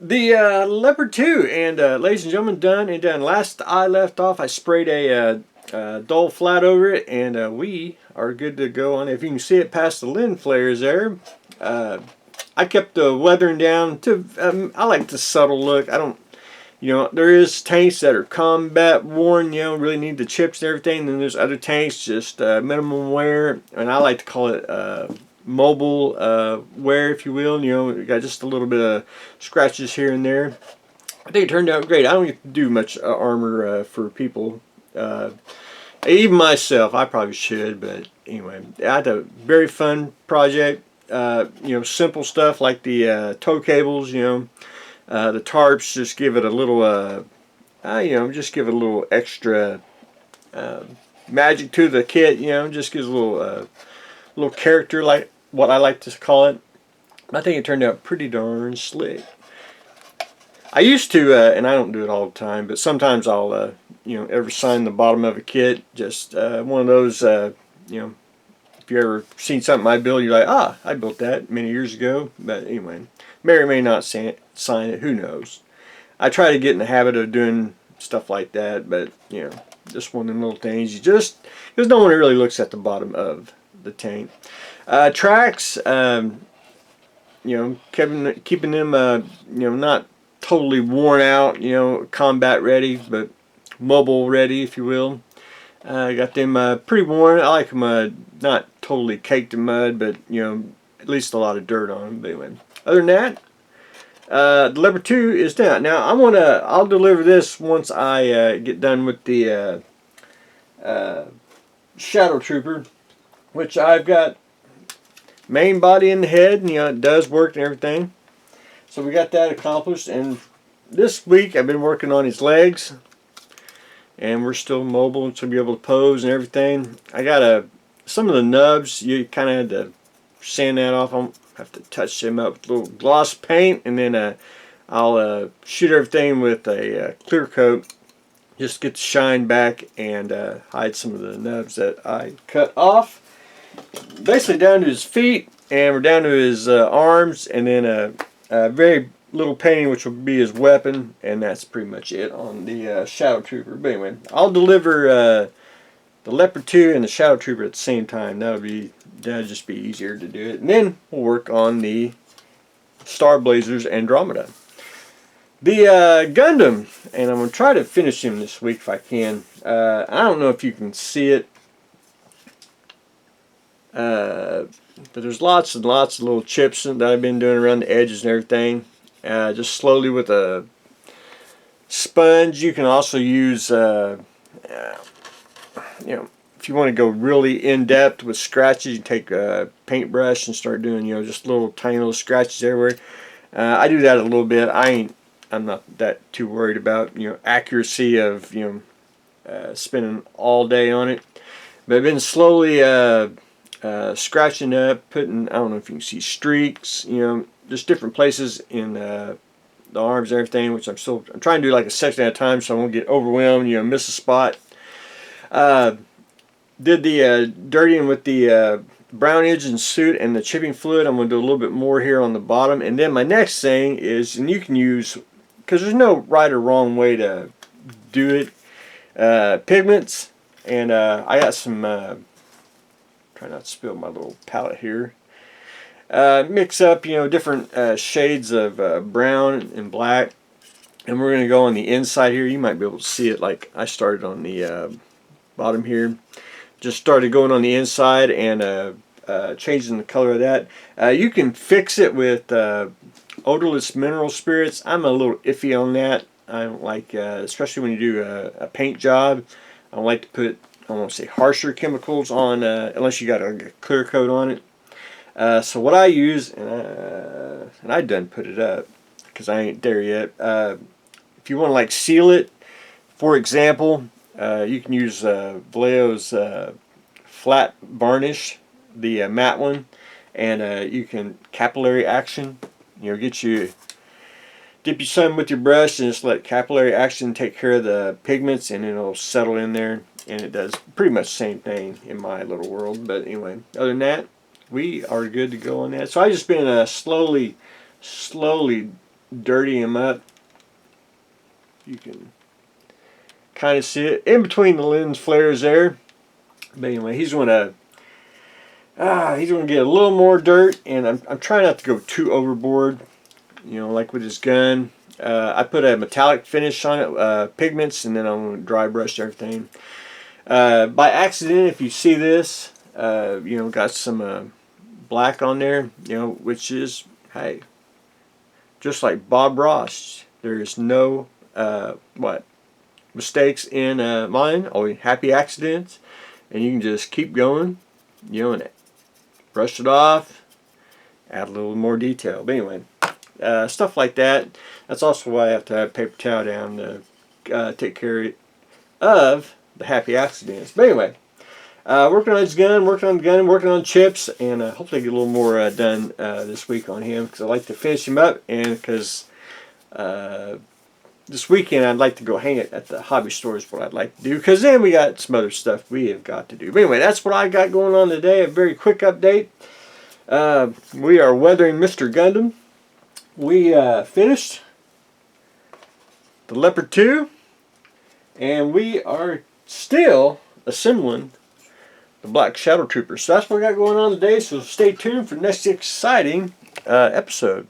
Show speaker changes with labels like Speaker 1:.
Speaker 1: The Leopard 2, and ladies and gentlemen, done and done. Last I left off, I sprayed a dull flat over it, and we are good to go on. If you can see it past the lens flares there, uh, I kept the weathering down to. I like the subtle look. I don't, there is tanks that are combat worn. Really need the chips and everything. And then there's other tanks just minimum wear, and I like to call it mobile wear, if you will. You got just a little bit of scratches here and there. I think it turned out great. I don't get to do much armor for people. Uh, Even myself, I probably should, but anyway, I had a very fun project. Simple stuff like the tow cables. The tarps just give it a little. Just give it a little extra uh, magic to the kit. Just gives a little character, like what I like to call it. I think it turned out pretty darn slick. I used to, and I don't do it all the time, but sometimes I'll, ever sign the bottom of a kit. Just one of those, if you ever seen something I build, you're like, I built that many years ago. But anyway, may or may not sign it. Who knows? I try to get in the habit of doing stuff like that, but just one of them little things. Because no one really looks at the bottom of the tank. Tracks, keeping them, not totally worn out, combat ready, but mobile ready, if you will. Got them pretty worn. I like them not totally caked in mud, but at least a lot of dirt on them. But anyway, other than that, the Leopard 2 is done. Now I'll deliver this once I get done with the Shadow Trooper, which I've got main body in the head, and it does work and everything. So we got that accomplished, and this week I've been working on his legs, and we're still mobile to be able to pose and everything. I got some of the nubs, you kind of had to sand that off. I'll have to touch them up with a little gloss paint, and then I'll shoot everything with a clear coat, just get the shine back and hide some of the nubs that I cut off. Basically down to his feet, and we're down to his arms, and then very little painting, which will be his weapon, and that's pretty much it on the Shadow Trooper. But anyway, I'll deliver the Leopard 2 and the Shadow Trooper at the same time. That'll just be easier to do it. And then we'll work on the Star Blazers Andromeda. The Gundam, and I'm going to try to finish him this week if I can. I don't know if you can see it. But there's lots and lots of little chips that I've been doing around the edges and everything. Just slowly with a sponge. You can also use, if you want to go really in depth with scratches, you take a paintbrush and start doing, just little tiny little scratches everywhere. I do that a little bit. I'm not that too worried about, accuracy of, spending all day on it. But I've been slowly scratching up, putting, I don't know if you can see streaks, just different places in the arms and everything, which I'm trying to do like a section at a time so I won't get overwhelmed, miss a spot. Did the dirtying with the brown edge and suit and the chipping fluid. I'm going to do a little bit more here on the bottom. And then my next thing is, and you can use, because there's no right or wrong way to do it, pigments. And I got some, try not to spill my little palette here. Mix up, different shades of brown and black. And we're going to go on the inside here. You might be able to see it like I started on the bottom here. Just started going on the inside and changing the color of that. You can fix it with odorless mineral spirits. I'm a little iffy on that. I don't like, especially when you do a paint job, I don't like to put, I don't want to say harsher chemicals on, unless you got a clear coat on it. So what I use, and I done put it up because I ain't there yet. If you want to like seal it, for example, you can use Vallejo's flat varnish, the matte one, and you can capillary action. Dip you some with your brush and just let capillary action take care of the pigments, and it'll settle in there. And it does pretty much the same thing in my little world. But anyway, other than that, we are good to go on that. So I just been slowly dirty him up. You can kind of see it in between the lens flares there. But anyway, he's going to get a little more dirt, and I'm trying not to go too overboard. You know, like with his gun. I put a metallic finish on it, pigments, and then I'm going to dry brush everything. By accident, if you see this, you know, got some black on there, you know, which is, hey, just like Bob Ross, there is no mistakes in mine, only happy accidents, and you can just keep going, you know, and brush it off, add a little more detail. But anyway, stuff like that. That's also why I have to have paper towel down to take care of the happy accidents. But anyway, working on his gun, working on the gun, working on chips, and hopefully get a little more done this week on him, because I like to finish him up, and because this weekend I'd like to go hang it at the hobby store is what I'd like to do, because then we got some other stuff we have got to do. But anyway, that's what I got going on today. A very quick update. We are weathering Mr. Gundam. We finished the Leopard 2, and we are still assembling the Black Shadow Trooper. So that's what we got going on today, so stay tuned for the next exciting episode.